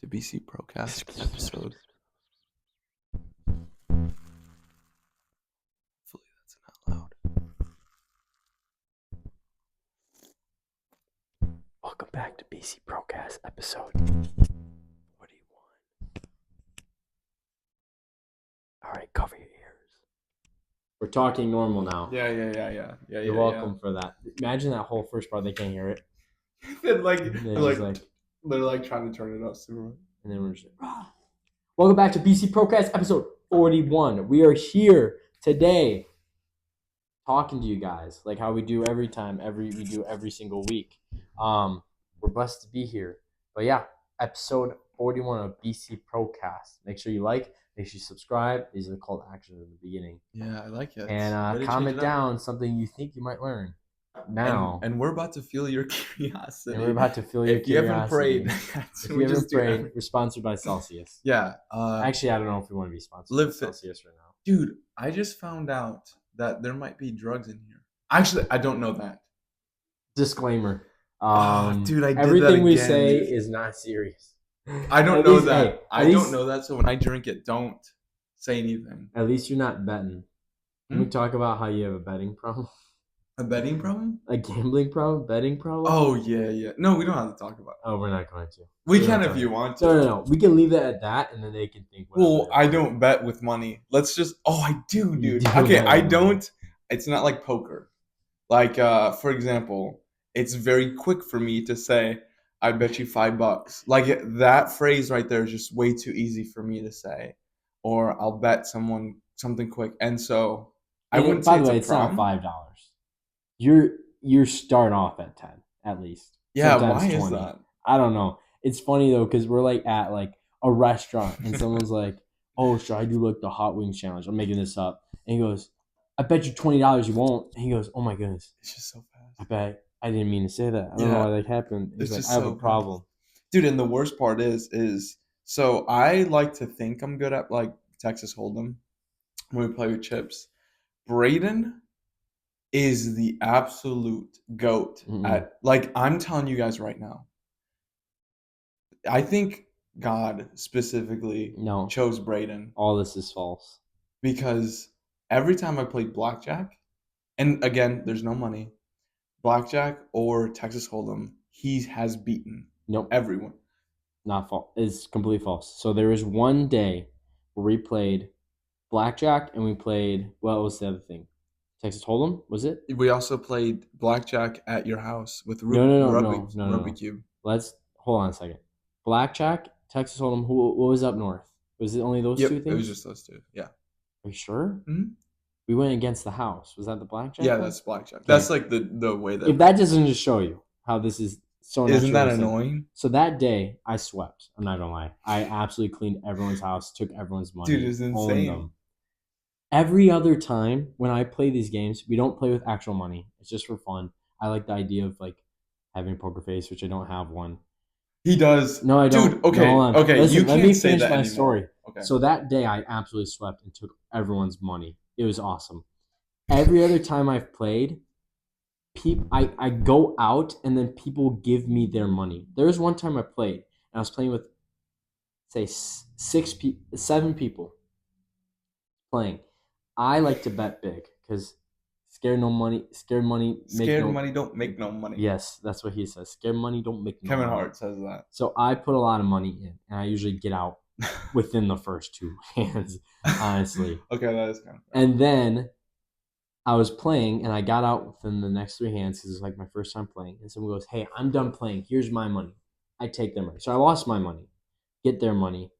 to BC Procast episode. Hopefully that's not loud. Welcome back to BC Procast episode 41. All right, cover your ears. We're talking normal now. Yeah. You're welcome for that. Imagine that whole first part, they can't hear it. They're They're trying to turn it up super. And then we're just like, welcome back to BC Procast episode 41. We are here today talking to you guys like how we do every time, every single week. We're blessed to be here. But yeah, episode 41 of BC Procast. Make sure you like, make sure you subscribe. These are the call to action in the beginning. Yeah, I like it. And comment down something you think you might learn. Now, and we're about to feel your curiosity. If you haven't prayed, we're sponsored by Celsius. Yeah. Actually, I don't know if we want to be sponsored by Celsius right now. Dude, I just found out that there might be drugs in here. Actually, I don't know that. Disclaimer. Dude, I did everything that again. We say is not serious. I don't know that. I don't know that. So when I drink it, don't say anything. At least you're not betting. Can we talk about how you have a betting problem? A betting problem? A gambling problem? Betting problem? Oh, yeah. No, we don't have to talk about it. Oh, we're not going to. We can if you want to. No. We can leave it at that, and then they can think. Well, I don't bet with money. Let's just... Oh, I do, dude. Okay, I don't... It's not like poker. Like, for example, it's very quick for me to say, I bet you $5. Like, that phrase right there is just way too easy for me to say. Or I'll bet someone something quick. And so... I wouldn't say it's not $5. You're starting off at 10 at least. Yeah, sometimes why 20. Is that? I don't know. It's funny though because we're like at like a restaurant and someone's like, "Oh, should I do like the hot wings challenge?" I'm making this up, and he goes, "I bet you $20 you won't." And he goes, "Oh my goodness, it's just so fast." I bet I didn't mean to say that. I don't know why that happened. He's like, I have a problem, dude. And the worst part is so I like to think I'm good at like Texas Hold'em when we play with chips. Braedon is the absolute GOAT at, like, I'm telling you guys right now, I think God specifically chose Braedon. All this is false. Because every time I played blackjack, and again, there's no money, blackjack or Texas Hold'em, he has beaten everyone. Not false. It's completely false. So there was one day where we played blackjack and we played, what was the other thing? Texas Hold'em, was it? We also played blackjack at your house with Rubik Cube. Let's hold on a second. Blackjack, Texas Hold'em. What was up north? Was it only those two things? It was just those two. Yeah. Are you sure? Mm-hmm. We went against the house. Was that the blackjack? Yeah, that's blackjack. Okay. That's like the way that. If that doesn't just show you how this is so. Isn't that annoying? So that day I swept. I'm not gonna lie. I absolutely cleaned everyone's house, took everyone's money. Dude, it's insane. Every other time when I play these games, we don't play with actual money. It's just for fun. I like the idea of like having a poker face, which I don't have one. He does. No, I don't. Dude, okay, no, okay. Listen, you can't let me say finish that my anymore. Story. Okay. So that day, I absolutely swept and took everyone's money. It was awesome. Every other time I've played, I go out and then people give me their money. There was one time I played and I was playing with, say, 7 people playing. I like to bet big because scared money don't make no money. Yes, that's what he says. Scared money don't make no money. Kevin Hart says that. So I put a lot of money in, and I usually get out within the first 2 hands, honestly. Okay, that is kind of fair. And then I was playing, and I got out within the next 3 hands because it was like my first time playing. And someone goes, "Hey, I'm done playing. Here's my money." I take their money. So I lost my money, get their money.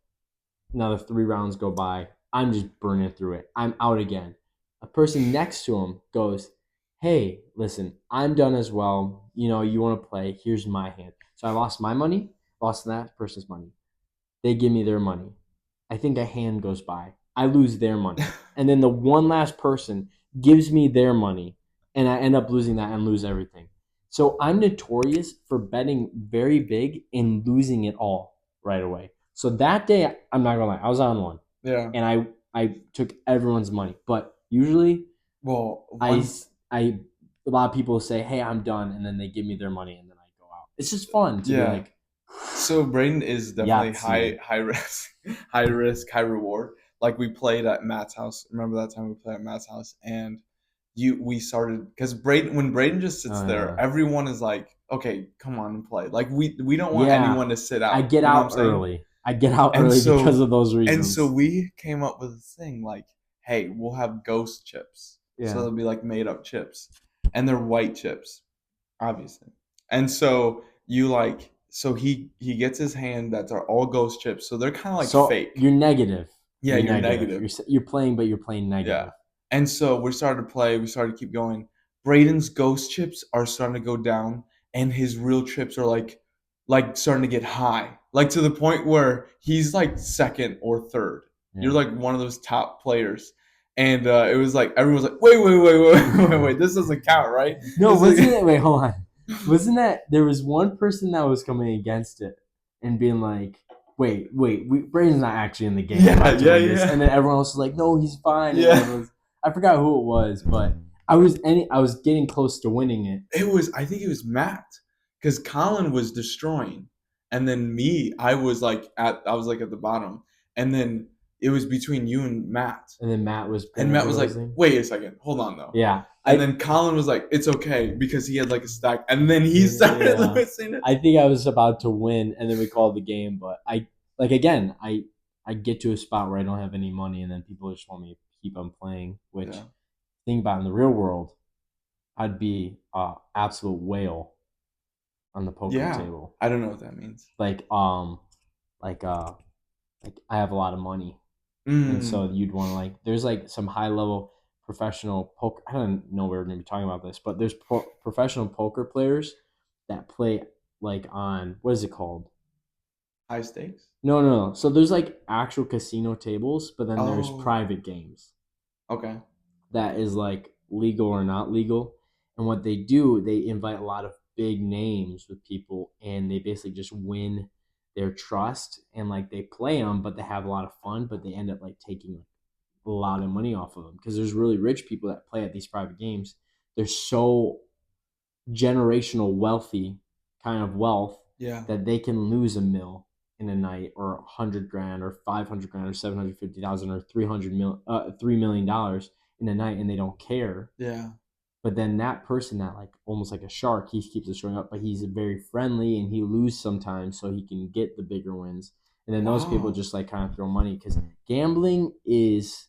Another 3 rounds go by. I'm just burning through it. I'm out again. A person next to him goes, "Hey, listen, I'm done as well. You know, you want to play. Here's my hand." So I lost my money, lost that person's money. They give me their money. I think a hand goes by. I lose their money. And then the one last person gives me their money, and I end up losing that and lose everything. So I'm notorious for betting very big and losing it all right away. So that day, I'm not going to lie, I was on one. Yeah. And I took everyone's money. But usually, a lot of people say, "Hey, I'm done," and then they give me their money, and then I go out. It's just fun to be like So Braden is definitely Yahtzee. high risk, high risk, high reward. Like we played at Matt's house. Remember that time we played at Matt's house, and we started because Braden when Braden just sits Oh there, yeah. everyone is like, okay, come on and play. Like we don't want Yeah. anyone to sit I out. get You know what I'm out saying? early. I get out And early because so of those and so reasons. we came up with a thing like, hey, we'll have ghost chips. So Yeah. they'll be like made up chips, and they're white chips obviously. And so you like so he gets his hand that's are all ghost chips. So they're kind of like So fake. you're negative. Yeah, You're you're negative. negative. You're playing, but you're playing Yeah. negative. And so we started to play, we started to keep going. Braden's ghost chips are starting to go down and his real chips are like starting to get high. Like to the point where he's like second or third. You're Yeah. like one of those top players. And it was like everyone's like, wait, this doesn't count, right? No, This wasn't is it? Wait, hold on. Wasn't that there was one person that was coming against it and being like, wait, Brandon's not actually in the game. We're yeah, about to yeah, win this. yeah. And then everyone else was like, no, he's fine. And Yeah. everyone's, I forgot who it was, but I was getting close to winning it. I think it was Matt because Colin was destroying, and then me, I was like at the bottom, and then it was between you and Matt, And then Matt was and Matt was like, bulldozing. "Wait a second, hold on though," Yeah. and then Colin was like, "It's okay," because he had like a stack, and then he started Yeah. losing it. I think I was about to win and then we called the game, but I like again, I get to a spot where I don't have any money and then people just want me to keep on playing, which Yeah, think about in the real world, I'd be a absolute whale on the poker yeah. table. I don't know what that means. Like like uh like I have a lot of money. And so Mm, you'd want to like there's like some high level professional poker. I don't know we're going to be talking about this, but there's professional poker players that play like on what is it called? high stakes. No. So there's like actual casino tables, but then there's Oh, private games okay. that is like legal or not legal. And what they do, they invite a lot of big names with people, and they basically just win their trust and like they play them, but they have a lot of fun, but they end up like taking a lot of money off of them because there's really rich people that play at these private games. They're so generational wealthy kind of wealth Yeah, that they can lose a mill in a night or 100 grand or 500 grand or 750,000 or 3 million dollars in a night and they don't care. yeah. But then that person that like almost like a shark, he keeps it showing up, but he's very friendly and he loses sometimes so he can get the bigger wins. And then those people Wow, just like kind of throw money because gambling is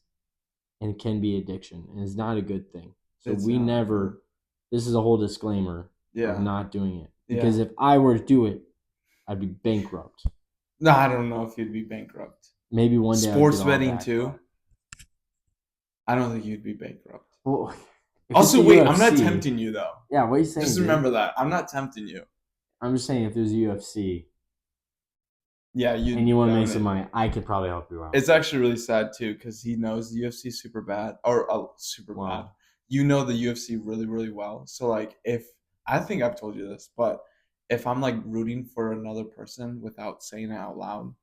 and can be addiction and is not a good thing. So it's we not. never this is a whole disclaimer of Yeah, not doing it. yeah. Because if I were to do it, I'd be bankrupt. No, I don't know if you'd be bankrupt. Maybe one day I'd get Sports all betting back, too. but I don't think you'd be bankrupt. well, if it's Also, the wait, I'm not UFC, tempting you though. yeah, what are you saying, Just dude? remember that. I'm not tempting you. I'm just saying if there's UFC Yeah, and you you want to make some definitely. money, I could probably help you out. It's actually really sad too because he knows the UFC super bad or super bad. Wow. You know the UFC really, really well. So like, if I think I've told you this, but if I'm like rooting for another person without saying it out loud,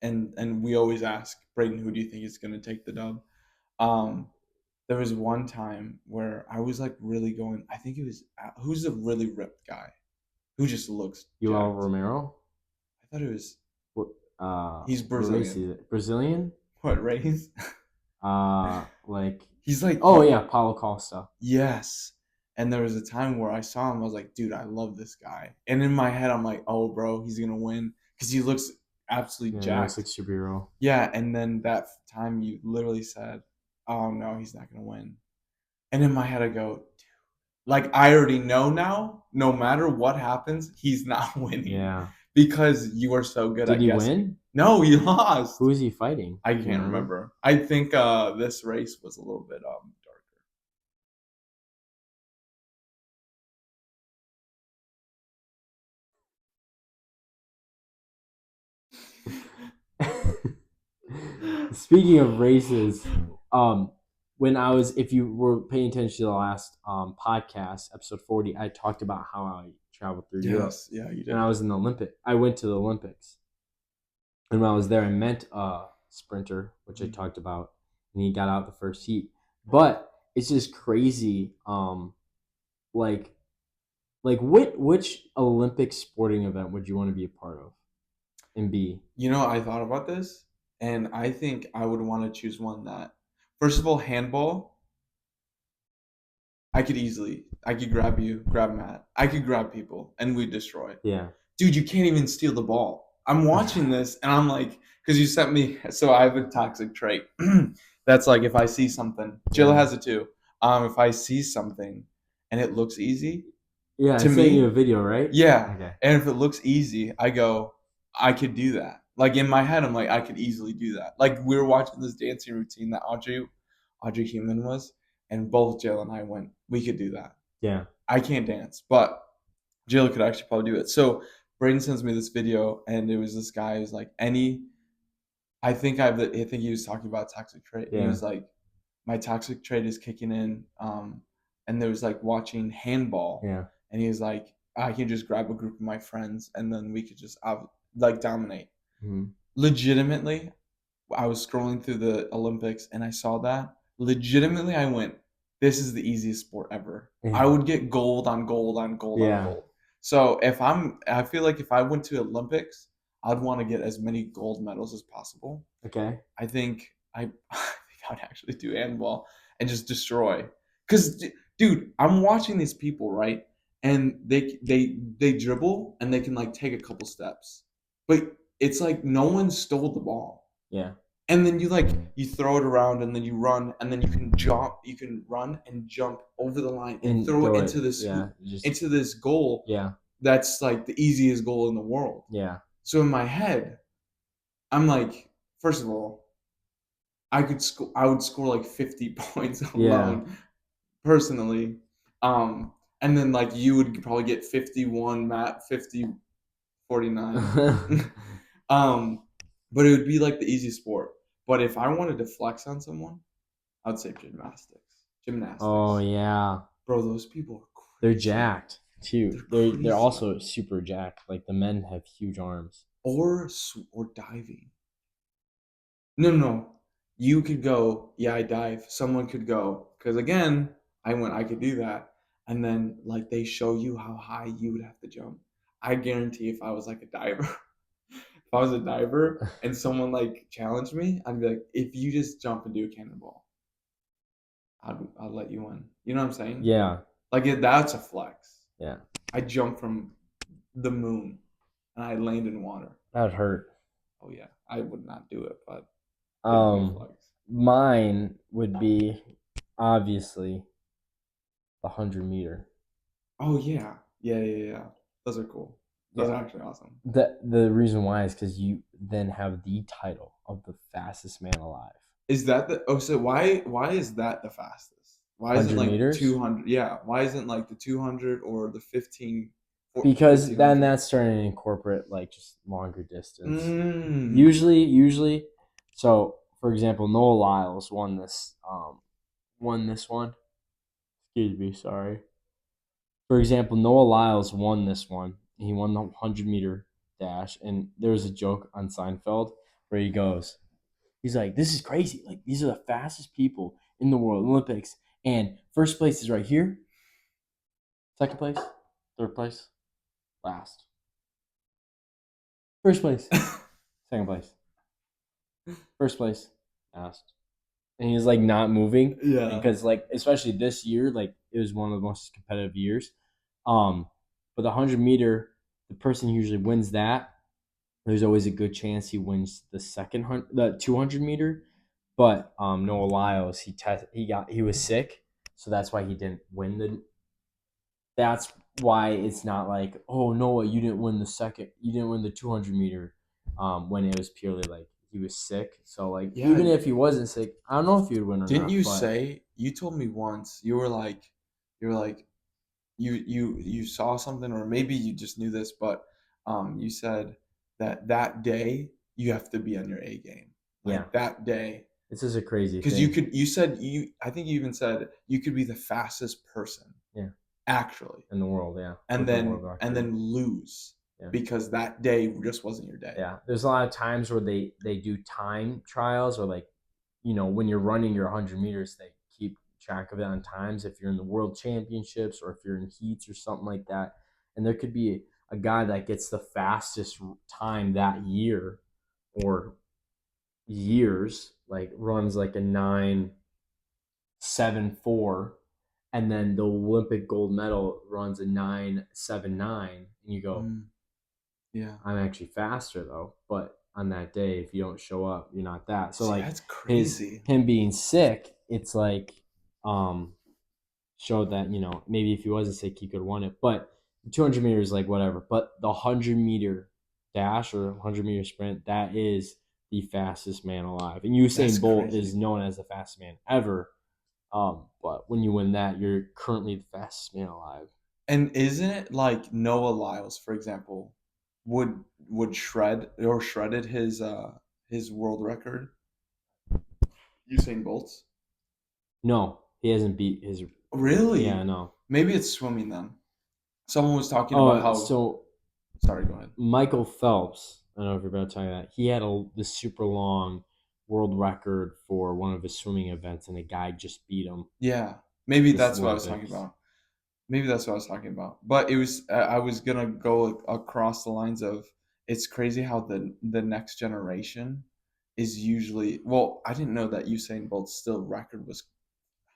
and we always ask Brayden, who do you think is gonna take the dub? Um, there was one time where I was like really going. I think it was who's a really ripped guy who just looks Yoel jacked. Romero? I thought it was What he's what race Brazilian. is it? Brazilian? What race? Like He's like oh yeah, Paulo Costa. yes. And there was a time where I saw him. I was like, dude, I love this guy. And in my head, I'm like, oh, bro, he's gonna win because he looks absolutely Yeah, he looks like jacked. superhero. Yeah. And then that time you literally said, oh no, he's not gonna win. And in my head, I go, like I already know now, no matter what happens, he's not winning Yeah. because you are so good Did at he guessing. win? No, he lost. Who is he fighting? I Do you can't remember? remember. I think this race was a little bit darker. Speaking of races, when I was, if you were paying attention to the last podcast, episode 40, I talked about how I traveled through Europe. Yes, yeah, you And did. I was in the Olympic. I went to the Olympics. And when I was there, I met a sprinter, which I talked about, and he got out the first heat. But it's just crazy. Like Like, which Olympic sporting event would you want to be a part of and be? I thought about this, and I think I would want to choose one that, first of all, handball. I could grab you, grab Matt. I could grab people, and we'd destroy. Yeah. Dude, you can't even steal the ball. I'm watching this, and I'm like, because you sent me. So I have a toxic trait. That's like if I see something. Jill Yeah. has it too. If I see something, and it looks easy Yeah, I to sent you a me, video, right? yeah. Okay. And if it looks easy, I go, I could do that. Like in my head, I'm like, I could easily do that. Like we were watching this dancing routine that Audrey Human was, and both Jill and I went, we could do that. Yeah. I can't dance, but Jill could actually probably do it. So Braden sends me this video, and it was this guy who's like, I think he was talking about toxic trait, and he Yeah. was like, my toxic trait is kicking in. And there was like watching handball, Yeah. and he was like, I can just grab a group of my friends, and then we could just like dominate. Mm-hmm. Legitimately, I was scrolling through the Olympics and I saw that. Legitimately, I went, this is the easiest sport ever. I Yeah. would get gold on gold on gold on Yeah. gold. So I feel like if I went to Olympics, I'd want to get as many gold medals as possible. Okay. I think I think I'd actually do handball and just destroy. Cause dude, I'm watching these people, right? And they dribble and they can like take a couple steps. But it's like no one stole the ball. Yeah. And then you throw it around and then you run and then you can run and jump over the line and And throw it throw into it. this Yeah. hoop, Just into this goal yeah. that's like the easiest goal in the world. Yeah. So in my head, I'm like, first of all, I would score like 50 points Yeah. alone personally. And then like you would probably get 51, Matt 50, 49. um, but it would be like the easy sport. But if I wanted to flex on someone, I'd say gymnastics. Oh Gymnastics. yeah. Bro, those people are They're crazy. jacked too. They're They're crazy. also super jacked. Like the men have huge arms. Or diving. No, no, no. You could go, yeah, I dive. Someone could go, because again, I could do that. And then, like, they show you how high you would have to jump. I guarantee if I was like a diver, if I was a diver and someone like challenged me, I'd be like, if you just jump and do a cannonball, I'd let you win. You know what I'm saying? Yeah. Like, that's a flex. Yeah. I jumped from the moon and I land in water. That'd hurt. Oh, yeah. I would not do it, but it'd be a Um, flex. mine would be obviously the 100 meter. Oh yeah, yeah, yeah, yeah. Those are cool. Those Yeah. are actually awesome. The reason why is because you then have the title of the fastest man alive. Is that the oh so why is that the fastest? Why isn't 100 like meters 200? Yeah, why isn't like the 200 or the 15 or because then 1500? that's starting to incorporate like just longer distance. Mm. Usually, so for example, Noah Lyles won this one. Excuse me, sorry. For example, Noah Lyles won this one. He won the 100 meter dash, and there was a joke on Seinfeld where he goes, he's like, "This is crazy! Like these are the fastest people in the world, Olympics, and first place is right here, second place, third place, last, first place, second place, first place, last." And he's like not moving Yeah. because like especially this year, like it was one of the most competitive years. Um, but the 100 meter, the person who usually wins that, there's always a good chance he wins the 200 meter. But Noah Lyles, he was sick, so that's why he didn't win the. That's why it's not like, oh Noah, you didn't win the 200 meter, when it was purely like he was sick. So like Yeah. even if he wasn't sick, I don't know if he would win or Didn't not. you But say you told me once you were like you saw something or maybe you just knew this, but you said that day you have to be on your A game. yeah, Like that day. this is a crazy Because thing. you said I think you even said you could be the fastest person Yeah, actually, in the world. Yeah, and with the world and record. then lose Yeah. because that day just wasn't your day. Yeah, there's a lot of times where they do time trials or like when you're running your 100 meters, they keep track of it on times if you're in the world championships or if you're in heats or something like that. And there could be a guy that gets the fastest time that year or years, like runs like a 9.74, and then the Olympic gold medal runs a 9.79, and you go, Yeah. I'm actually faster though. But on that day, if you don't show up, you're not that. So See, like that's his crazy. him being sick, it's like showed that, maybe if he wasn't sick, he could have won it. But 200 meters, like whatever. But the 100-meter dash or 100-meter sprint, that is the fastest man alive. And That's Usain Bolt is crazy. known as the fastest man ever. But when you win that, you're currently the fastest man alive. And isn't it like Noah Lyles, for example, would shredded his world record? Usain Bolt's? No, he hasn't beat his. Yeah, Really? no. Maybe it's swimming then. Someone was talking about Oh, how. so Sorry, go ahead. Michael Phelps, I don't know if you're about to tell you that. He had this super long world record for one of his swimming events, and a guy just beat him Yeah, maybe this that's what I was talking Olympics. about. Maybe that's what I was talking about. But it was I was gonna go across the lines of it's crazy how the next generation is usually well. I didn't know that Usain Bolt's still record was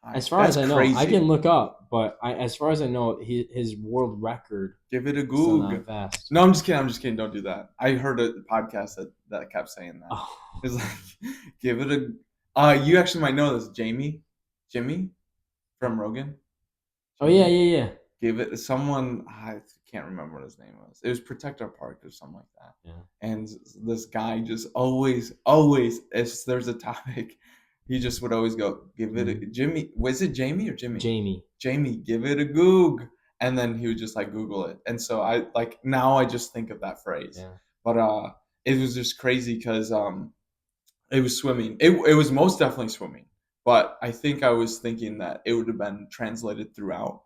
high. As far That's as I know, I can crazy. look up, but as far as I know, his world record Give it a is still goog. not fast. No, I'm just kidding. I'm just kidding. Don't do that. I heard a podcast that kept saying that. Oh, It's like give it a. You actually might know this, Jimmy from Rogan. oh yeah, Jimmy. yeah, yeah, Give it someone I can't remember what his name was. It was Protect Our Park or something like that. yeah. And this guy just always, if there's a topic, he just would always go, "Give it a Jimmy." Was it Jamie or Jimmy? Jamie. Jamie, give it a goog, and then he would just like Google it. And so I like now I just think of that phrase, Yeah, but it was just crazy because it was swimming. It was most definitely swimming, but I think I was thinking that it would have been translated throughout.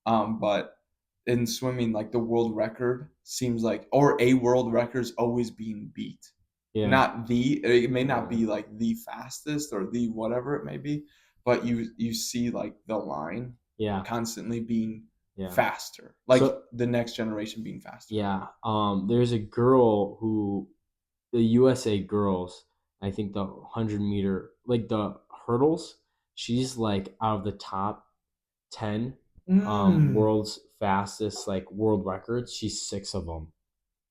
But in swimming, like the world record seems like, or a world record is always being beat. yeah, Not the, it may not yeah, be like the fastest or the whatever it may be, but you see like the line yeah, constantly being yeah. faster, like So the next generation being faster. yeah, there's a girl who the USA girls, I think the 100-meter, like the hurdles, she's like out of the top 10 Mm. world's fastest, like world records. She's six of them.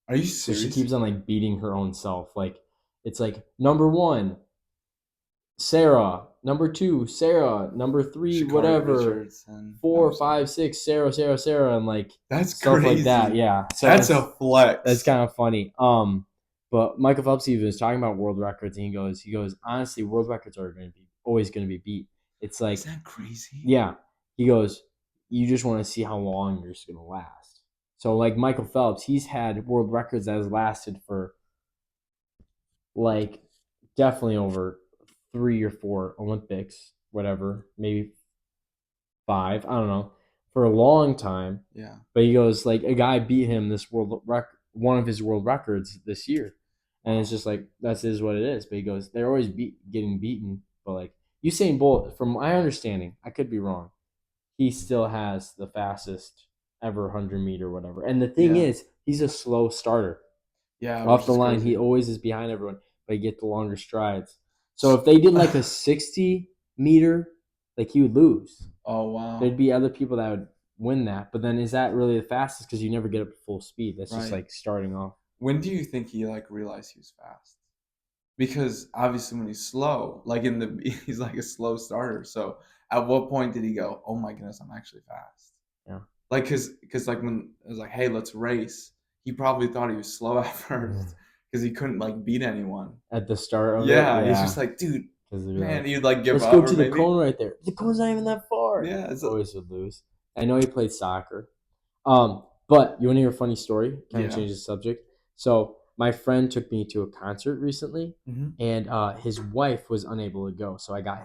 Are you So she serious? keeps on like beating her own self. Like it's like number one, Sarah. Number two, Sarah. Number three, Shakari whatever. Richardson. No, I'm Four, just kidding. five, six, Sarah, and like That's stuff like that. crazy. Yeah. So That's a that's flex. kind of funny. But Michael Phelps even was talking about world records, and he goes, honestly, world records are going to be always going to be beat. It's like, Isn't that crazy? yeah, he goes, you just want to see how long you're just going to last. So like Michael Phelps, he's had world records that has lasted for like definitely over 3 or 4 Olympics, whatever, maybe 5, I don't know, for a long time. Yeah. But he goes like a guy beat him this world record, one of his world records this year, and it's Wow. just like that's is what it is. But he goes, they're always getting beaten. But like Usain Bolt, from my understanding, I could be wrong. He still has the fastest ever 100-meter, whatever. And the thing Yeah. is, he's a slow starter. Yeah, which Off the is line, he crazy. always is behind everyone, but he get the longer strides. So if they did like a 60-meter, like he would lose. Oh wow. There'd be other people that would win that. But then is that really the fastest? Because you never get up to full speed. That's just Right. like starting off. When do you think he like realized he was fast? Because obviously when he's slow, like in the he's like a slow starter. So at what point did he go, "Oh my goodness, I'm actually fast"? Yeah. Like cuz like when it was like, "Hey, let's race." He probably thought he was slow at first cuz he couldn't like beat anyone. At the start of it, Yeah, he's just yeah. like, "Dude, Because they'd be man," like, he'd like give let's up go or to the maybe. cone right there. The cone's not even that far. Yeah, it's Always would lose. I know he played soccer. But you want to hear a funny story? Kind of yeah. change the subject. So my friend took me to a concert recently, Mhm. and his wife was unable to go, so I got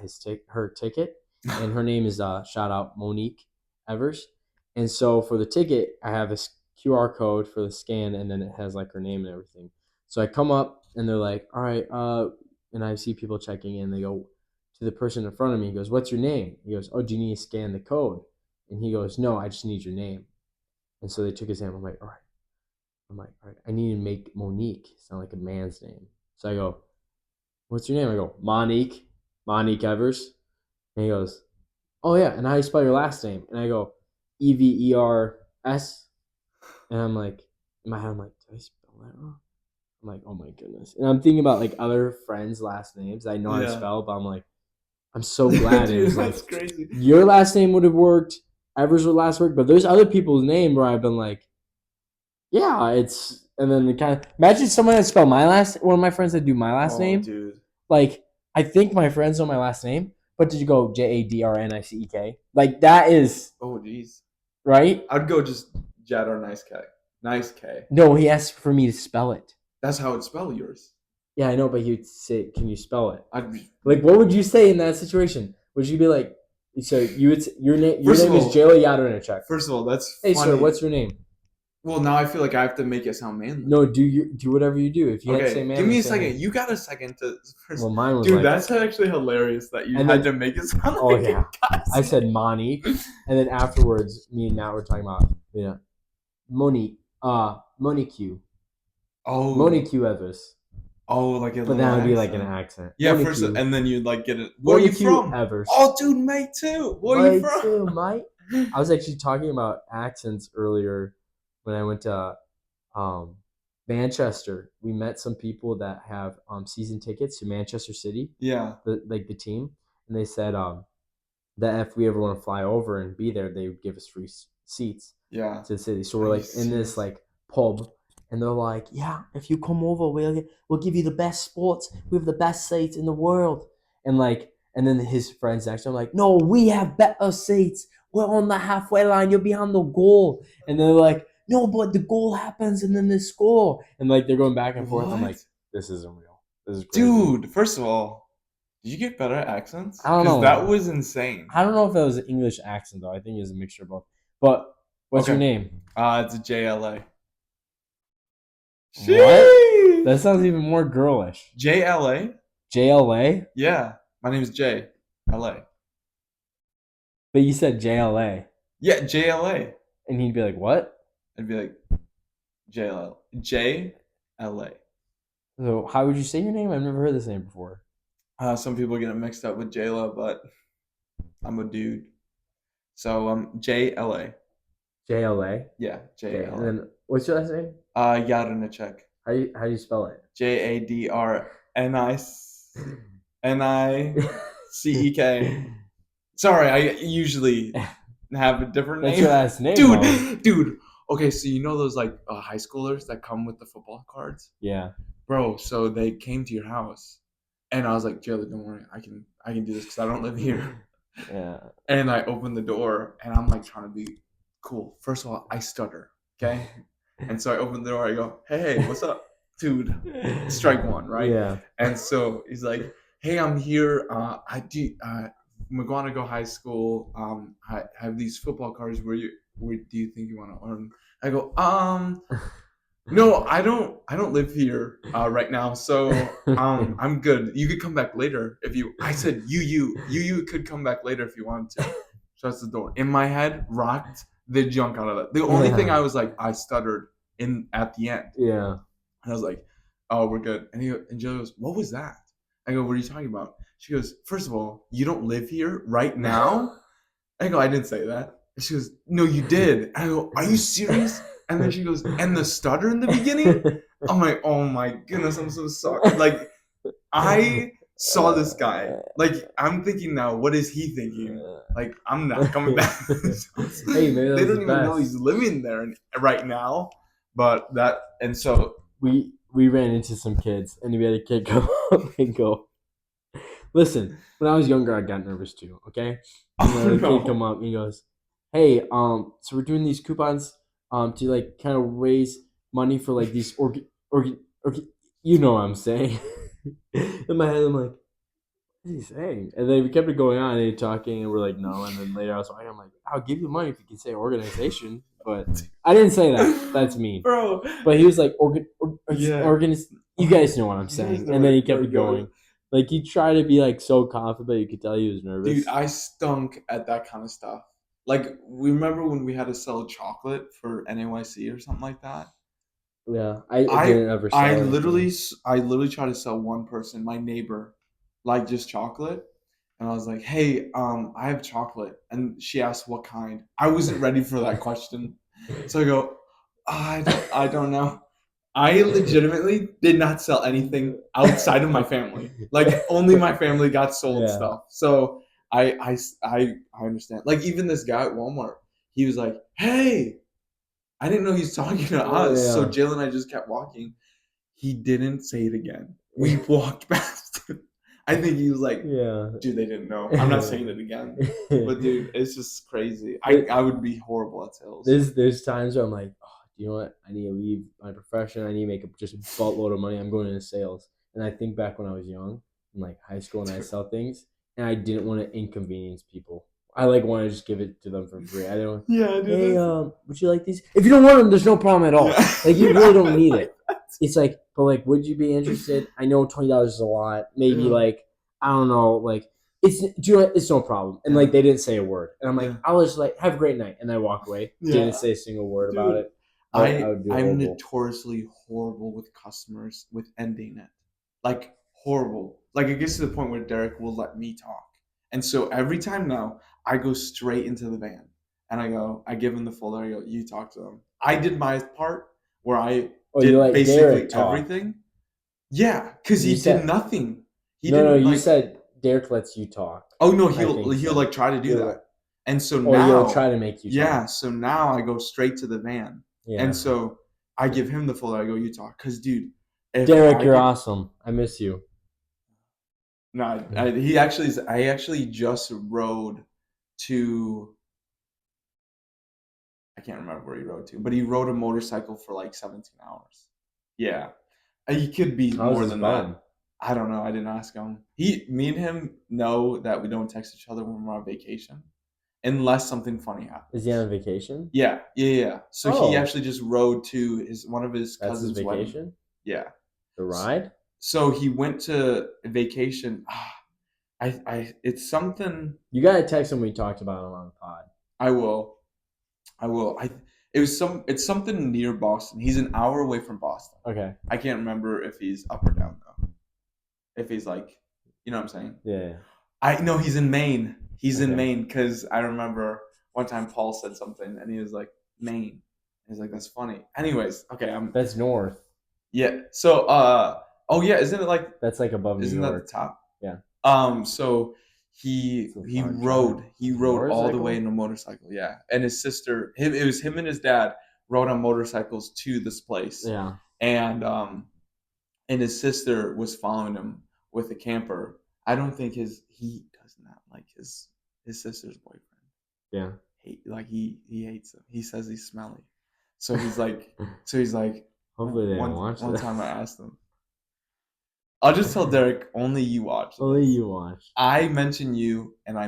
her ticket, and her name is shout out Monique Evers. And so for the ticket, I have this QR code for the scan, and then it has like her name and everything. So I come up, and they're like, "All right," and I see people checking in. They go to to the person in front of me. He goes, "What's your name?" He goes, "Oh, do you need to scan the code?" And he goes, "No, I just need your name." And so they took his name. I'm like, "All right." All right, I need to make Monique sound like a man's name. So I go, "What's your name?" I go, "Monique, Monique Evers." And he goes, "Oh yeah, and how do you spell your last name?" And I go, Evers. And I'm like, in my head, I'm like, did I spell that wrong? I'm like, oh my goodness. And I'm thinking about like other friends' last names I know how to Yeah. spell, but I'm like, I'm so glad it Dude, was like that's crazy. your last name would have worked, Evers would last work, but there's other people's name where I've been like, yeah, it's and then it kind of imagine someone that spell my last one of my friends that do my last Oh, name. dude. Like I think my friends know my last name, but did you go Jadrnicek? Like that is Oh, jeez. right? I'd go just Jadar Nice K. Nice K. No, he asked for me to spell it. That's how it spell yours. Yeah, I know, but he'd say, "Can you spell it?" I'd be, Like, what would you say in that situation? Would you be like, "So you would your name? Your First of name is all- Jayla Yadrinachek. First of all, that's Hey, funny. sir, what's your name?" Well, now I feel like I have to make it sound manly. No, do whatever you do. If you had to say Okay, man, give me a say second. man. You got a second to first. Well, mine was Dude, like, that's actually hilarious that you And had then- to make it sound oh like yeah, a guy's I said name. Monique, and then afterwards, me and Matt were talking about Monique, Monique, Oh, Monique Evers. like a But little that would be like accent. an accent. Yeah, Monique, first, and then you'd like get it. Where are you Monique from? Evers. Oh, dude, mate, too. Where are you Mate from? too, mate. I was actually talking about accents earlier when I went to Manchester. We met some people that have season tickets to Manchester City, Yeah, the team, and they said that if we ever want to fly over and be there, they would give us free seats yeah. to the city. So Are we're you like in this serious? like pub, and they're like, "Yeah, if you come over, we'll give you the best spots. We have the best seats in the world." And like, and then his friends next to him like, "No, we have better seats. We're on the halfway line. You're behind the goal." And they're like, "No, but the goal happens and then they score." And like they're going back and forth. I'm like, What? this isn't real. This is crazy. Dude, first of all, did you get better at accents? I don't Because know. that was insane. I don't know if that was an English accent though. I think it was a mixture of both. But what's your Okay. name? It's a JLA. What? That sounds even more girlish. JLA? JLA? Yeah. My name is Jay. LA. But you said JLA. Yeah, JLA. And he'd be like, what? I'd be like JLA. JLA. So how would you say your name? I've never heard this name before. Some people get it mixed up with JLA, but I'm a dude. So JLA. JLA? Yeah, Okay. JLA. And then what's your last name? Yadrinachek. How do you spell it? JADRNICEK. Sorry, I usually have a different That's name. your last name, though. Dude. Okay, so you know those like high schoolers that come with the football cards, Yeah. bro? So they came to your house, and I was like, Jayla, don't worry, I can do this because I don't live here. Yeah. And I opened the door, and I'm like trying to be cool. First of all, I stutter, okay? And so I open the door. I go, hey, what's up, dude? Strike one, right? Yeah. And so he's like, hey, I'm here. I do McGuanago High School. I have these football cards. Where do you think you want to earn? I go, no, I don't live here right now, so I'm good. You could come back later if you. I said you could come back later if you wanted to. Shuts the door. In my head, rocked the junk out of that. The only thing I was like, I stuttered at the end. Yeah. And I was like, oh, we're good. And Jill goes, what was that? I go, what are you talking about? She goes, first of all, you don't live here right now? I go, I didn't say that. And she goes, no, you did. And I go, are you serious? And then she goes, and the stutter in the beginning? I'm like, oh my goodness, I'm so sorry. Like, I saw this guy. Like, I'm thinking now, what is he thinking? Like, I'm not coming back. Hey, man, They don't even know he's living there right now. But that, and so we ran into some kids, and we had a kid come up and go, listen, when I was younger, I got nervous too, okay? And then the kid come up and he goes, hey, so we're doing these coupons to like kind of raise money for like these you know what I'm saying. In my head, I'm like, what is he saying? And then we kept it going on and talking, and we're like, no. And then later I was like, I'll give you money if you can say organization. But I didn't say that. That's mean. Bro. But he was like, Yeah. you guys know what I'm saying. And then he kept it going. Like he tried to be like so confident, but you could tell he was nervous. Dude, I stunk at that kind of stuff. Like, we remember when we had to sell chocolate for NAYC or something like that. Yeah, I I didn't ever I sell literally anything. s- I literally tried to sell one person, my neighbor, like just chocolate, and I was like, "Hey, I have chocolate," and she asked what kind. I wasn't ready for that question, so I go, I don't know." I legitimately did not sell anything outside of my family. Like only my family got sold Yeah. stuff. So I understand. Like even this guy at Walmart, he was like, "Hey." I didn't know he was talking to us. So Yeah. Jalen and I just kept walking. He didn't say it again. We walked past him. I think he was like, Yeah. dude, they didn't know. I'm not saying it again. But dude, it's just crazy. I would be horrible at sales. There's times where I'm like, oh, you know what? I need to leave my profession. I need to make just a buttload of money. I'm going into sales. And I think back when I was young, in like high school, and I sell things, and I didn't want to inconvenience people. I like want to just give it to them for free. I don't. Yeah, dude. Hey, would you like these? If you don't want them, there's no problem at all. Yeah. Like you really don't need it. It's like, but like, would you be interested? I know $20 is a lot. Maybe Yeah. like I don't know, like it's do you know what? It's no problem. And like Yeah. they didn't say a word. And I'm like, Yeah. I was like, have a great night. And I walk away. Yeah. Didn't say a single word about Dude, it. I would be I'm horrible. notoriously horrible with customers with ending it. Like horrible. Like it gets to the point where Derek will let me talk. And so every time now, I go straight into the van and I give him the folder, I go, you talk to them. I did my part where I Oh, you did let Derek basically talk. everything. Yeah, because You he did said nothing. He no, didn't you like, said Derek lets you talk. oh no, I he'll think he'll so. like try to do that. And so Or you'll now, try to make you yeah, talk. so now I go straight to the van. Yeah. And so I give him the folder. I go, you talk, because dude, if Derek, I you're get awesome. I miss you. no, he actually is. I actually just rode to. I can't remember where he rode to, but he rode a motorcycle for like 17 hours. Yeah, he could be How's more his than bum? that. I don't know. I didn't ask him. Me and him know that we don't text each other when we're on vacation, unless something funny Is he happens. on vacation? Yeah. So he Oh, actually just rode to one of his that's his cousin's wedding. vacation? Yeah. The ride? So he went to vacation. It's something. You gotta text him we talked about him on the pod. I will. I will. It's something near Boston. He's an hour away from Boston. Okay. I can't remember if he's up or down though. If he's like, you know what I'm saying? Yeah. I know he's in Maine. He's in Okay. Maine because I remember one time Paul said something and he was like Maine. He's like, that's funny. Anyways, okay, That's north. yeah. So oh yeah, isn't it like, That's like above New isn't that the York. top? Yeah. So It's a far drive. he It's a rode all the way motorcycle? in a motorcycle, yeah. And his sister, it was him and his dad rode on motorcycles to this place. Yeah. And his sister was following him with a camper. I don't think he does not like his sister's boyfriend. Yeah. He hates him. He says he's smelly. So he's like Hopefully they don't one watch one this. time I asked him. I'll just tell Derek only you watch Only this. you watch. I mentioned you and I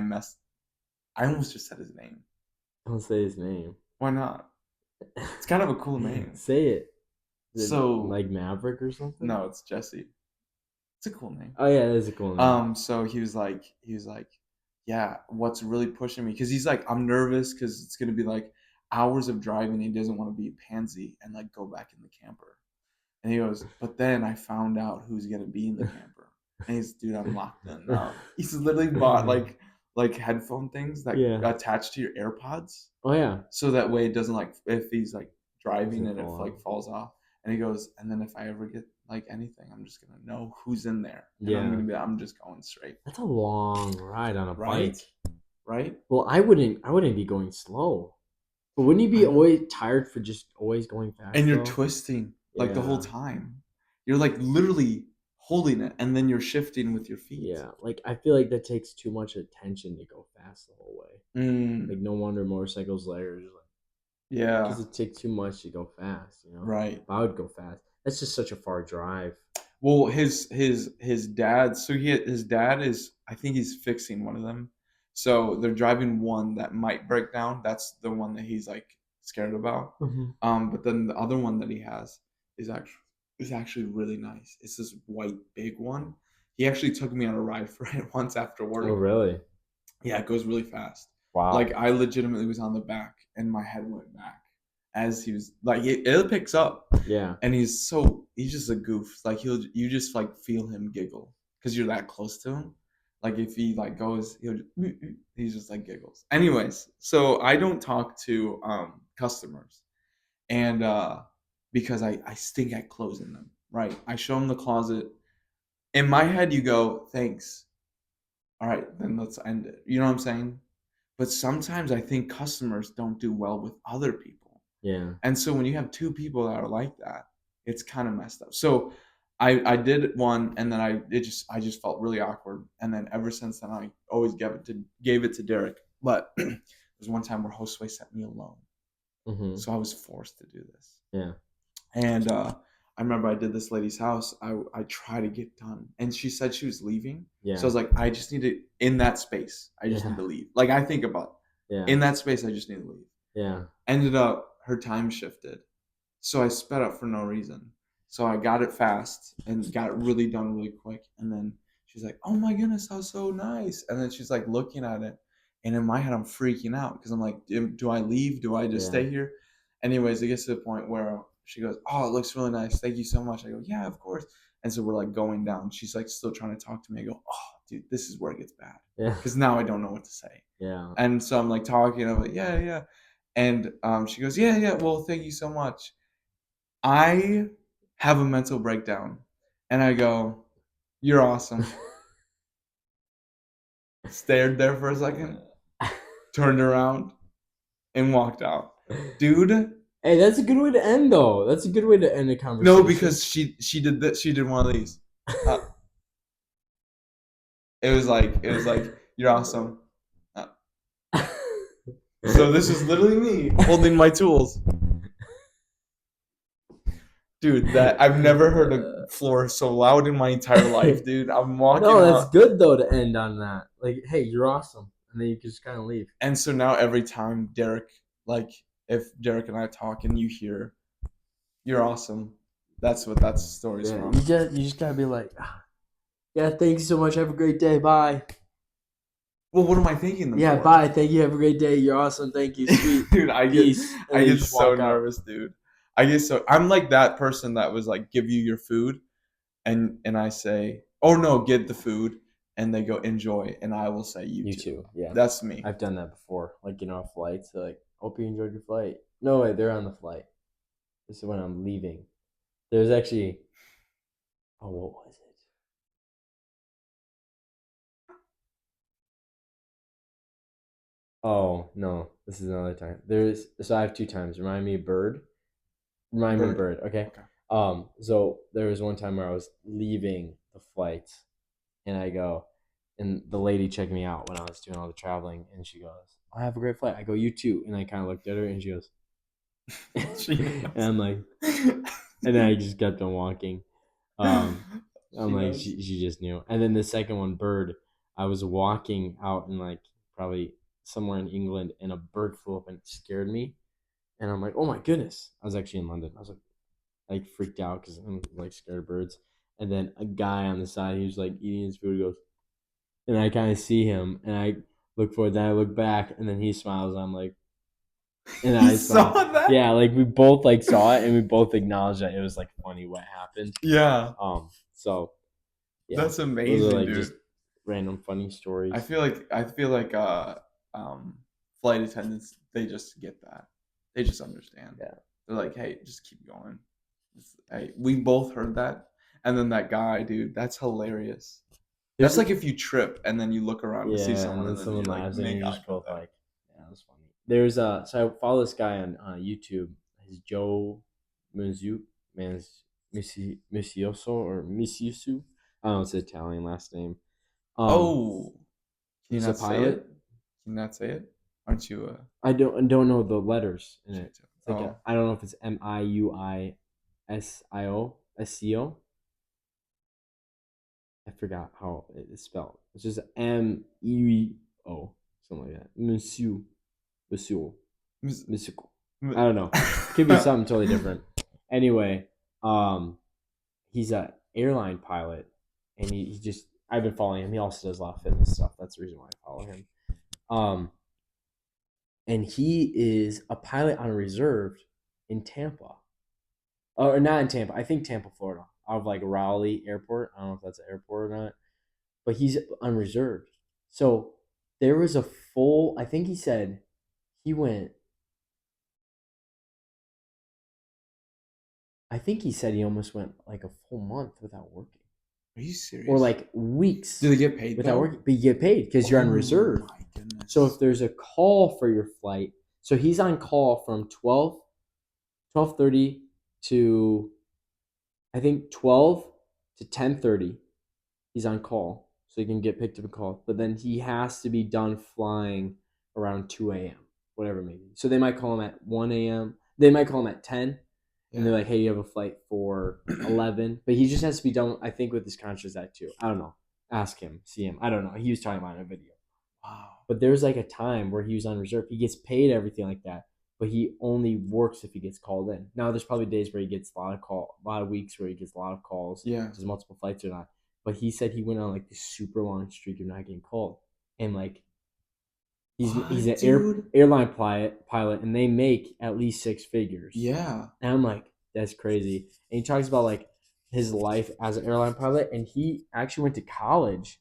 almost just said his name. Don't say his name. Why not? It's kind of a cool name. Say it. Is it So like Maverick or something? no, it's Jesse. It's a cool name. Oh yeah, that is a cool name. So he was like, yeah, what's really pushing me? Because he's like, I'm nervous because it's gonna be like hours of driving. He doesn't want to be a pansy and like go back in the camper. And he goes, but then I found out who's gonna be in the camper. And he's, dude, I'm locked in now. He's literally bought like headphone things that Yeah. attach to your AirPods. Oh yeah. So that way it doesn't like if he's like driving Doesn't and if fall like off. falls off. And he goes, and then if I ever get like anything, I'm just gonna know who's in there. And Yeah. I'm just going straight. That's a long ride on a Right? bike. Right? Well, I wouldn't be going slow. But wouldn't you be always tired for just always going fast? And you're though? twisting like the whole Yeah. time. You're like literally holding it and then you're shifting with your feet. Yeah, like I feel like that takes too much attention to go fast the whole way. Like no wonder motorcycles are just like Yeah. because it takes too much to go fast. Right. If I would go fast. That's just such a far drive. Well, his dad. So his dad is. I think he's fixing one of them. So they're driving one that might break down. That's the one that he's like scared about. But then the other one that he has is actually really nice. It's this white big one. He actually took me on a ride for it once after Oh, work. really? Yeah, it goes really fast. Wow. Like I legitimately was on the back and my head went back as he was like it picks up. Yeah. And he's just a goof. Like you just like feel him giggle because you're that close to him. Like if he like goes, he's just like giggles. Anyways, so I don't talk to customers, and because I stink at closing them. Right, I show them the closet. In my head, you go, thanks. All right, then let's end it. You know what I'm saying? But sometimes I think customers don't do well with other people. Yeah. And so when you have two people that are like that, it's kind of messed up. So I did one and then I just felt really awkward. And then ever since then I always gave it to Derek. But there's one time where Josue sent me alone. Mm-hmm. So I was forced to do this. Yeah. And I remember I did this lady's house. I tried to get done, and she said she was leaving. So I Yeah. was like, I just need to in that space. I just need Yeah. to leave. Like I think about Yeah. in that space. I just need to leave. Yeah. Ended up her time shifted, so I sped up for no reason. So I got it fast and got it really done really quick. And then she's like, "Oh my goodness, that was so nice." And then she's like looking at it, and in my head I'm freaking out because I'm like, do I leave? Do I just Yeah. stay here? Anyways, it gets to the point where she goes, "Oh, it looks really nice. Thank you so much." I go, "Yeah, of course." And so we're like going down. She's like still trying to talk to me. I go, "Oh, dude, this is where it gets bad Yeah. because now I don't know what to say." Yeah. And so I'm like talking. I'm like, "Yeah, yeah." And she goes, "Yeah, yeah. Well, thank you so much." I have a mental breakdown, and I go, "You're awesome." Stared there for a second, turned around, and walked out. Dude, Hey, that's a good way to end, though. That's a good way to end a no, conversation. because she did that. She did one of these. Uh, it was like you're awesome. Uh, so this is literally me holding my tools. Dude, that I've never heard a floor so loud in my entire life, dude. I'm walking No, that's out. good though to end on that. Like, hey, you're awesome, and then you can just kind of leave. And so now every time Derek, like if Derek and I talk and you hear, "You're awesome," that's what that story's Yeah, from. you just gotta be like, yeah, thank you so much. Have a great day. Bye. Well, what am I thanking them Yeah, for? bye. Thank you. Have a great day. You're awesome. Thank you. Sweet. Dude, Peace. And I then you get just so walk out. nervous, dude. I'm like that person that was like give you your food and I say, "Oh no, get the food." And they go enjoy and I will say you You too. too. Yeah, That's me. I've done that before. Like, flights. They're like, hope you enjoyed your flight. No way, they're on the flight. This is when I'm leaving. There's actually, oh, what was it? Oh no, this is another time. So I have two times. Remind me of Bird. bird. Okay. Okay. So there was one time where I was leaving the flight, and I go, and the lady checked me out when I was doing all the traveling, and she goes, "I have a great flight." I go, "You too," and I kind of looked at her, and she goes, She and knows. I'm like, and then I just kept on walking. Um, I'm She like, knows. she just knew. And then the second one, bird. I was walking out in like probably somewhere in England, and a bird flew up and it scared me. And I'm like, oh my goodness! I was actually in London. I was like freaked out because I'm like scared of birds. And then a guy on the side, he was like eating his food. He goes, and I kind of see him, and I look forward. Then I look back, and then he smiles. And I'm like, and You I saw smile. that? Yeah, like we both like saw it, and we both acknowledged that it was like funny what happened. Yeah. So yeah, That's those are amazing, like just dude. random funny stories. I feel like um flight attendants they just get that. They just understand. Yeah, They're like, "Hey, just keep going." Hey, we both heard that. And then that guy, dude, that's hilarious. there's That's like if you trip and then you look around to see yeah, and someone then and then someone you like laughs, and make you're eye just both contact. like, yeah, that's funny. There's so I follow this guy on YouTube. His Joe Mizu Man's Misioso or Misiusu. I don't know, it's an Italian last name. Um, Oh, can you he's a not say it? pilot. Can you not say it? Aren't you I don't know the letters in it. It's like Oh, I don't know if it's Miuisio. I forgot how it's spelled. It's just Meo, something like that. Monsieur, Mystical. I don't know. It could be something totally different. Anyway, he's a airline pilot, and he just I've been following him. He also does a lot of fitness stuff. That's the reason why I follow him. Um, and he is a pilot on reserve in Tampa, or not in Tampa. I think Tampa, Florida, out of like Raleigh Airport. I don't know if that's an airport or not, but he's on reserve. So there was a full. I think he said he went. I think he said he almost went like a full month without working, Are you or serious? like weeks Do they get paid without though? working. But you get paid because you're on reserve. Oh my goodness. So if there's a call for your flight, so he's on call from 12:30 to I think 12 to 10:30. He's on call, so he can get picked up and called. But then he has to be done flying around 2 a.m., whatever it may be. So they might call him at 1 a.m. They might call him at 10, and they're like, "Hey, you have a flight for 11." But he just has to be done, I think, with his conscious at 2. I don't know. Ask him, see him. I don't know. He was talking about it in a video. Wow. But there's like a time where he was on reserve. He gets paid everything like that, but he only works if he gets called in. Now there's probably days where he gets a lot of weeks where he gets a lot of calls, Yeah. does multiple flights or not. But he said he went on like this super long streak of not getting called, and like he's an airline pilot, and they make at least 6 figures. Yeah. And I'm like, that's crazy. And he talks about like his life as an airline pilot, and he actually went to college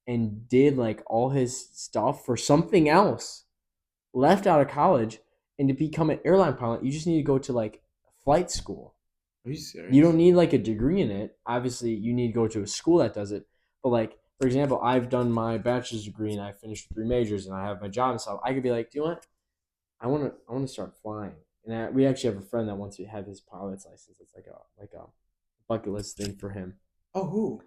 and did like all his stuff for something else. Left out of college, and to become an airline pilot, you just need to go to like flight school. Are you serious? You don't need like a degree in it. Obviously, you need to go to a school that does it. But like, for example, I've done my bachelor's degree and I finished with 3 majors and I have my job and stuff. I could be like, do you know what? I want to start flying. And we actually have a friend that wants to have his pilot's license. It's like a bucket list thing for him. Oh, who?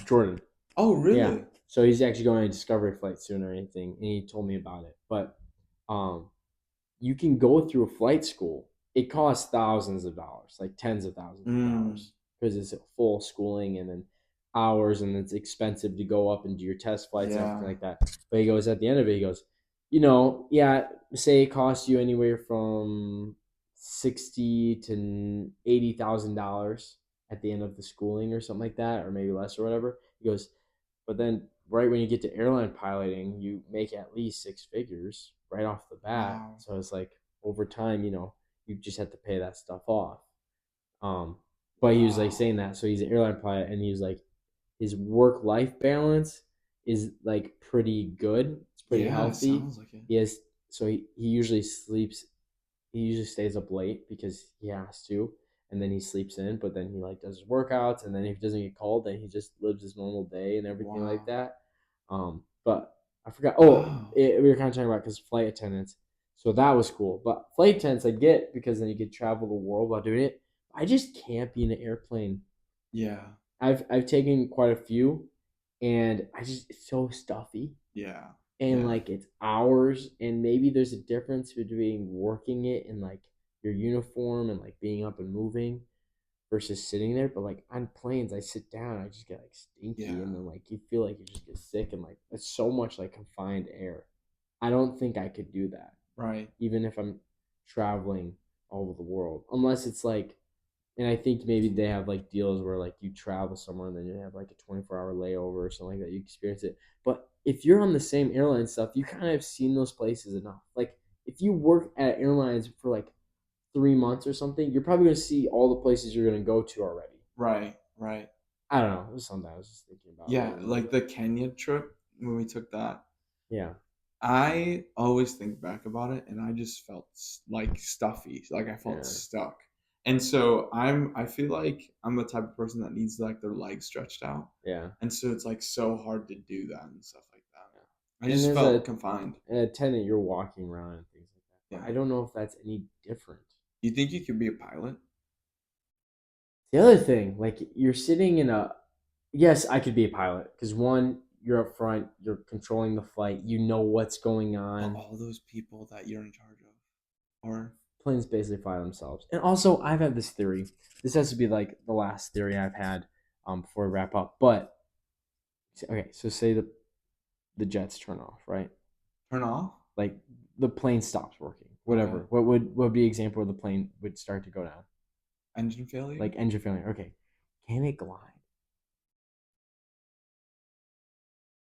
Jordan. Oh, really? Yeah. So he's actually going on a discovery flight soon or anything, and he told me about it. But you can go through a flight school. It costs thousands of dollars, like tens of thousands of dollars, because it's a full schooling and then hours, and it's expensive to go up and do your test flights and everything like that. But he goes, at the end of it, he goes, yeah, say it costs you anywhere from $60,000 to $80,000 at the end of the schooling or something like that, or maybe less or whatever. He goes, but then right when you get to airline piloting, you make at least 6 figures right off the bat. Wow. So it's like over time, you just have to pay that stuff off. But he was like saying that, so he's an airline pilot, and he was like, his work life balance is like pretty good. It's pretty healthy. Sounds like it. He has so he usually sleeps. He usually stays up late because he has to, and then he sleeps in. But then he like does his workouts, and then if he doesn't get called, then he just lives his normal day and everything like that. But I forgot. We were kind of talking about because flight attendants. So that was cool. But flight attendants I get because then you could travel the world while doing it. I just can't be in an airplane. Yeah. I've taken quite a few, and it's so stuffy. Yeah. And like it's hours, and maybe there's a difference between working it in like your uniform and like being up and moving versus sitting there. But like on planes, I sit down, I just get like stinky, and then like you feel like you just get sick, and like it's so much like confined air. I don't think I could do that. Right. Even if I'm traveling all over the world, unless it's like, and I think maybe they have like deals where like you travel somewhere and then you have like a 24-hour layover or something like that. You experience it. But if you're on the same airline stuff, you kind of have seen those places enough. Like if you work at airlines for like 3 months or something, you're probably going to see all the places you're going to go to already. Right. Right. I don't know. It was something I was just thinking about. Yeah, like the Kenya trip when we took that. Yeah. I always think back about it, and I just felt like stuffy. Like I felt Yeah. stuck. And so I feel like I'm the type of person that needs like their legs stretched out. Yeah. And so it's like so hard to do that and stuff like that. Yeah. I just felt confined. An attendant, you're walking around and things like that. Yeah. I don't know if that's any different. You think you could be a pilot? The other thing, like you're sitting in a, yes, I could be a pilot because one, you're up front, you're controlling the flight, you know what's going on. All those people that you're in charge of, or planes basically fly themselves. And also, I've had this theory. This has to be like the last theory I've had before we wrap up. But okay, so say the jets turn off, right? turn off? Like the plane stops working. Whatever. Okay. What would be an example where the plane would start to go down? Engine failure? Like engine failure. Okay. Can it glide?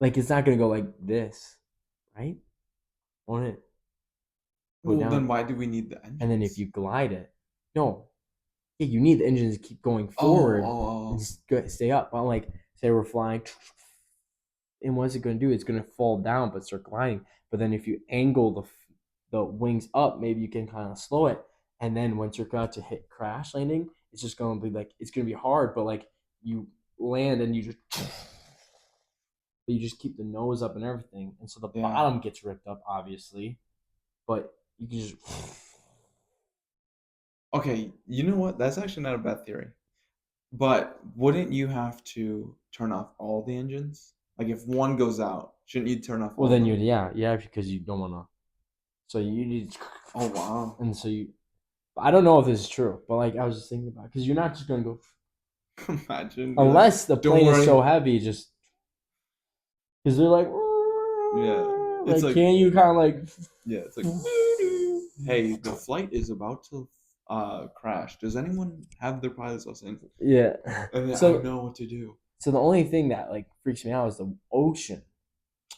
Like it's not gonna go like this, right? Won't it go Well, then down? why do we need the And then if engines? you glide it, no, yeah, you need the engines to keep going Oh, forward oh, and oh. stay up. But like, say we're flying, and what's it going to do? It's going to fall down, but start gliding. But then if you angle the wings up, maybe you can kind of slow it. And then once you're about to hit crash landing, it's just going to be like it's going to be hard, but like you land and you just keep the nose up and everything, and so the Yeah. bottom gets ripped up, obviously, but you can just Okay, you know what? That's actually not a bad theory. But wouldn't you have to turn off all the engines? Like if one goes out, shouldn't you turn off well all of then you them? yeah because you don't want to. So you need, Oh wow. and so you. I don't know if this is true, but like I was just thinking about because you're not just gonna go Imagine you're like, unless the don't plane is worry. so heavy, just because they're Yeah. It's like can you kind of like yeah, it's like hey, the flight is about to crash. Does anyone have their pilot's license? yeah. And then I So know what to do. the only thing that like freaks me out is the ocean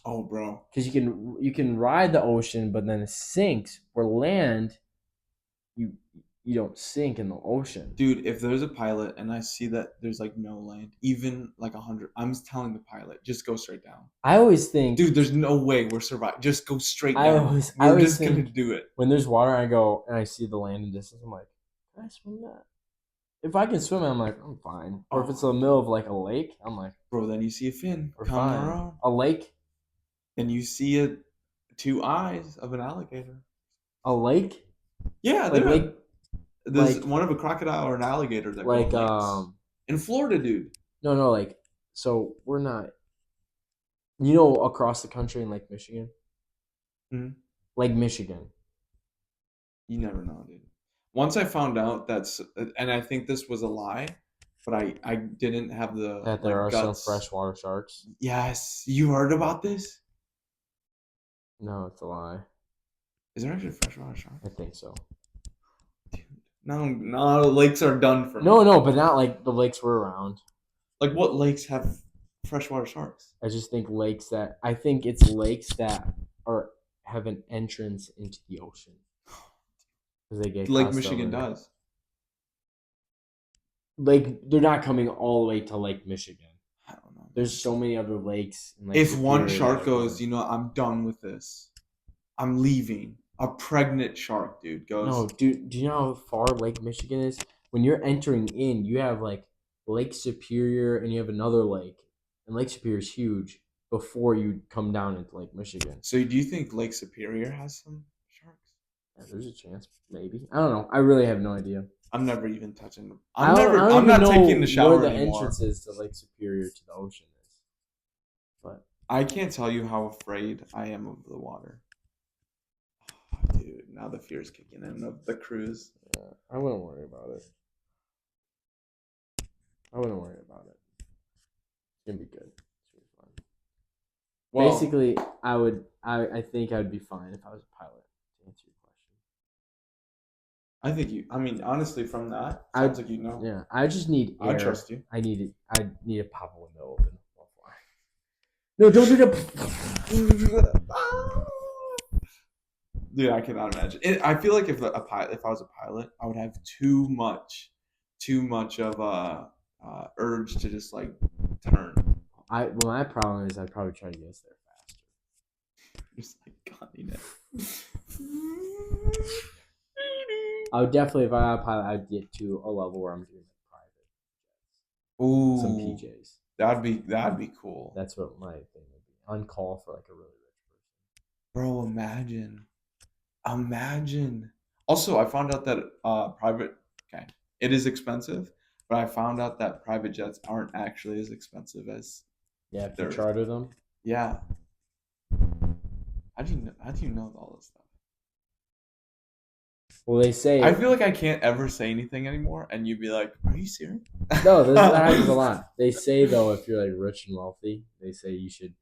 Oh bro. because you can ride the ocean, but then it sinks. Where land, you you don't sink in the ocean. Dude, if there's a pilot and I see that there's like no land, even like 100, I'm telling the pilot, just go straight down. I always think Dude, there's no way we're surviving. Just go straight down. I We're always just gonna think do it. when there's water, I go and I see the land in distance. I'm like, can I swim that? If I can swim, I'm like, I'm fine. Or if it's in Oh, the middle of like a lake, I'm like, bro, then you see a fin we're coming fine. around. A lake, And you see it two eyes of an alligator. a lake, Yeah, like lake, there's like one of a crocodile or an alligator that go in like lakes. In Florida, dude. no like so we're not. You know, across the country in Lake Michigan, Mhm. Lake Michigan. You never know, dude. Once I found out that's, and I think this was a lie, but I didn't have the That there like are some guts. freshwater sharks. Yes, you heard about this? No, it's a lie. Is there actually freshwater shark? I think so. Dude, no, no, lakes are done for No, me. no, but not like the lakes we're around. Like, what lakes have freshwater sharks? I just think lakes that I think it's lakes that are have an entrance into the ocean because they get Lake Michigan constantly does. like they're not coming all the way to Lake Michigan. I don't know, man. There's so many other lakes in Lake If one Superior shark that goes, are you know, I'm done with this. I'm leaving. A pregnant shark, dude, no, goes. dude. Do you know how far Lake Michigan is? When you're entering in, you have like Lake Superior and you have another lake, and Lake Superior is huge before you come down into Lake Michigan. So, do you think Lake Superior has some sharks? Yeah, there's a chance, maybe. I don't know. I really have no idea. I'm never even touching them. I don't I'm even not know taking the where shower the anymore. entrance is to Lake Superior to the ocean is. But I can't tell you how afraid I am of the water. Dude, now the fear's kicking in of the cruise. yeah, I wouldn't worry about it. I wouldn't worry about it. It's gonna be good. It's gonna be fun. Well, Basically, I think I'd be fine if I was a pilot. To answer your question, I think you. I mean, honestly, from that I sounds like you know. yeah, I just need I air. trust you. I need to pop a window open while flying. No, don't do that. Dude, I cannot imagine. I feel like if I was a pilot, I would have too much of a urge to just like turn. My problem is I'd probably try to get us there faster. Just like gunning it. I would definitely, if I had a pilot, I'd get to a level where I'm doing like private, some Ooh, PJs. that'd be cool, That's what my thing would be. On call for like a really rich person. bro. Imagine. Also, I found out that private. Okay, it is expensive, but I found out that private jets aren't actually as expensive as Yeah, if you they're. charter them. Yeah. How do you know all this stuff? Well, they I say feel like I can't ever say anything anymore, and you'd be like, "Are you serious?" no. That happens a lot. They say though, if you're like rich and wealthy, they say you should.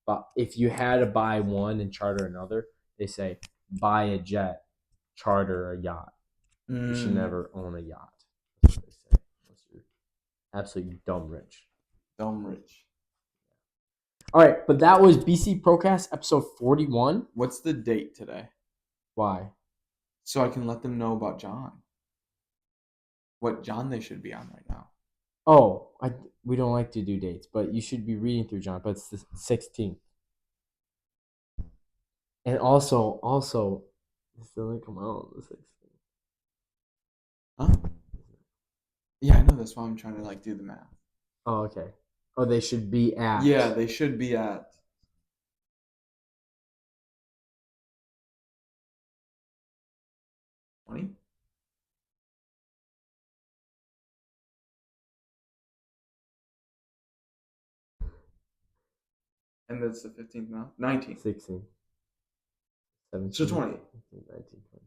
But if you had to buy one and charter another, they say buy a jet, charter a yacht. You should Mm, never own a yacht. That's what they say. Unless you're absolutely dumb rich. dumb rich. All right, but that was BC Procast episode 41. What's the date today? Why? So I can let them know about John. What John they should be on right now. Oh, we don't like to do dates, but you should be reading through John. But it's the 16th. And also, it's still gonna come out on the 16th. Huh? Yeah, I know. That's why I'm trying to like do the math. Oh, okay. Oh, they should be at. Yeah, they should be at. $20? And that's the 15th now? 19. 16, 17, So 20. 18, 19, 20.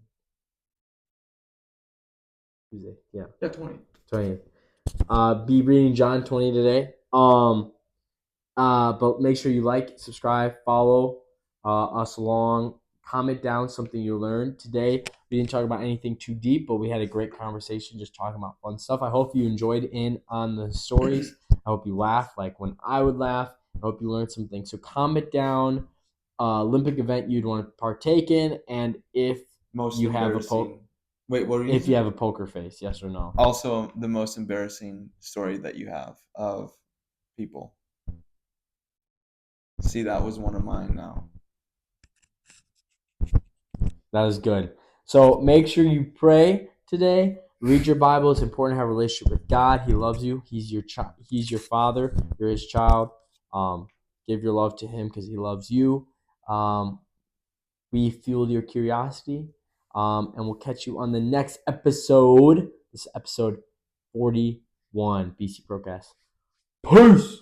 Tuesday. Yeah. Yeah, 20. 20th. Be reading John 20 today. But make sure you like, subscribe, follow us along. Comment down something you learned today. We didn't talk about anything too deep, but we had a great conversation just talking about fun stuff. I hope you enjoyed in on the stories. I hope you laughed like when I would laugh. I hope you learned something. So comment down Olympic event you'd want to partake in, and if Most you have a embarrassing. Wait, what were you if you saying? have a poker face, yes or no. Also, the most embarrassing story that you have of people. See, that was one of mine now. That is good. So make sure you pray today. Read your Bible. It's important to have a relationship with God. He loves you. He's your child. He's your father. You're his child. Give your love to him because he loves you. We fueled your curiosity. And we'll catch you on the next episode. This is episode 41, BC Procast. Peace.